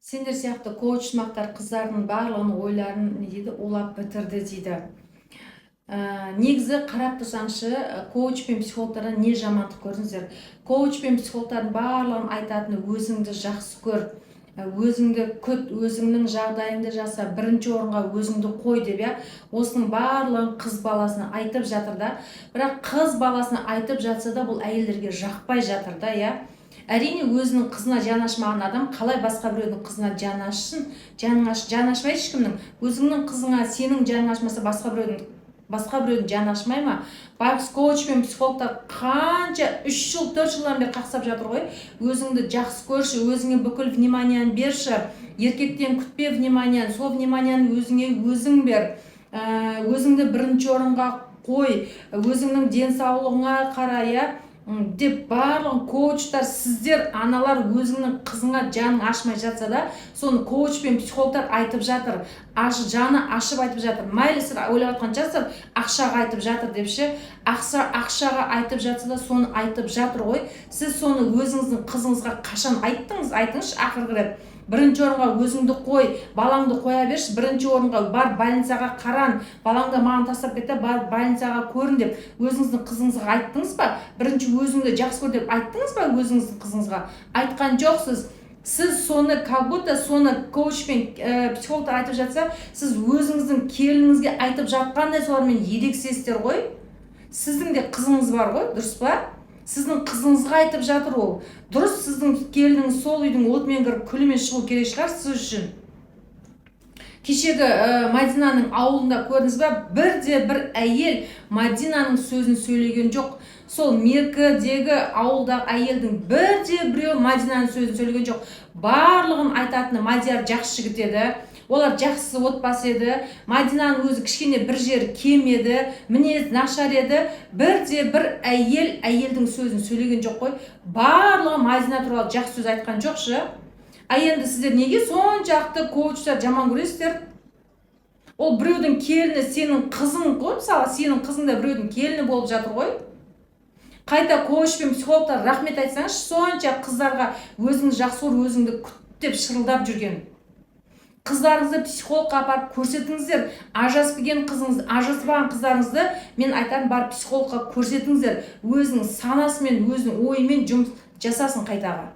Сендер сияқты коучмақтар қыздардың барлығын ойларын не дейді улап бітірді дейді. Негізі қарап тұрсаңшы, коуч пен психологтардан не жамандық көрдіңіздер? Коуч пен психологтардың барлығын айтатыны өзіңді жақсы көр, өзіңді күт, өзіңнің жағдайыңды жаса, бірінші орынға өзіңді қой деп, осының барлығын қыз баласына айтып жатыр да. Бірақ қыз баласына айтып жатса да бұл әйелдерге жақпай жатыр да, Әрине өзінің қызына жаны ашмаған адам қалай басқа біреудің қызына жаны ашсын? Жаны ашпайды ешкімнің. Өзіңнің қызыңа сенің жаның ашмаса басқа біреудің жаны ашмай ма? Коуч пен психологтар қанша 3 жыл 4 жылдан бері қақсап жатыр ғой. Өзіңді жақсы көрші, өзіңе бүкіл вниманияны берші, еркектен күтпе вниманияны, сол вниманияны өзіңе өзің бер, өзіңді бірінші орынға қой, өзіңнің денсаулығыңа қара, деп барлығын коучтар, сіздер аналар өзіңнің қызыңа жаның ашмай жатса да, соны коуч пен психологтар айтып жатыр, жаны ашып айтып жатыр. Майлы сіз ойлап жатқан шығарсыздар, ақшаға айтып жатыр депші, ақшаға айтып жатса да соны айтып жатыр ғой. Сіз соны өзіңіздің қызыңызға қашан айттыңыз? Айтыңызшы ақырғы рет. Бірінші орынға өзіңді қой, балаңды қоя берші, бірінші орынға бар, больницаға қаран, балаңды маған тастап кетті, бар больницаға көрін деп өзіңіздің қызыңызға айттыңыз ба? Бірінші өзіңді жақсы көр деп айттыңыз ба өзіңіздің қызыңызға? Айтқан жоқсыз. Сіз соны, как будто соны коуч пен психологтар айтып жатса, сіз өзіңіздің келініңізге айтып жатқандай солармен ерегісесіздер ғой. Сіздің де қызыңыз бар ғой, дұрыс па? Сіздің қызыңызға айтып жатыр ол. Дұрыс, сіздің келініңіз сол үйдің отымен кіріп күлімен шығу керек шығар сіз үшін. Кешегі Мадинаның ауылында көрдіңіз ба? Бір әйел Мадинаның сөзін сөйлеген жоқ. Сол Меркідегі ауылдағы әйелдің біреу Мадинаның сөзін сөйлеген жоқ. Барлығын айтатыны Мадияр жақсы жігіт еді. Олар жақсы отбасы еді. Мадинаның өзі кішкене бір жері кем еді, мінез нашар еді. Бір әйелдің сөзін сөйлеген жоқ қой. Барлығы Мадина туралы жақсы сөз айтқан жоқшы. Енді сіздер неге соншалықты коучтар жаман көресіздер? Ол біреудің келіні сенің қызың ғой, мысалы, сенің қызың да біреудің келіні болып жатыр ғой. Қайта коуч пен психологтар рахмет айтсаңыз, сонша қыздарға өзіңді жақсы көр, өзіңді күт деп шырылдап жүрген. Қыздарыңызды психологқа апарып көрсетіңіздер. Ажыраспаған қыздарыңызды мен айтам, барып психологқа көрсетіңіздер. Өзінің санасымен, өзінің ойымен жұмыс жасасын қайтаға.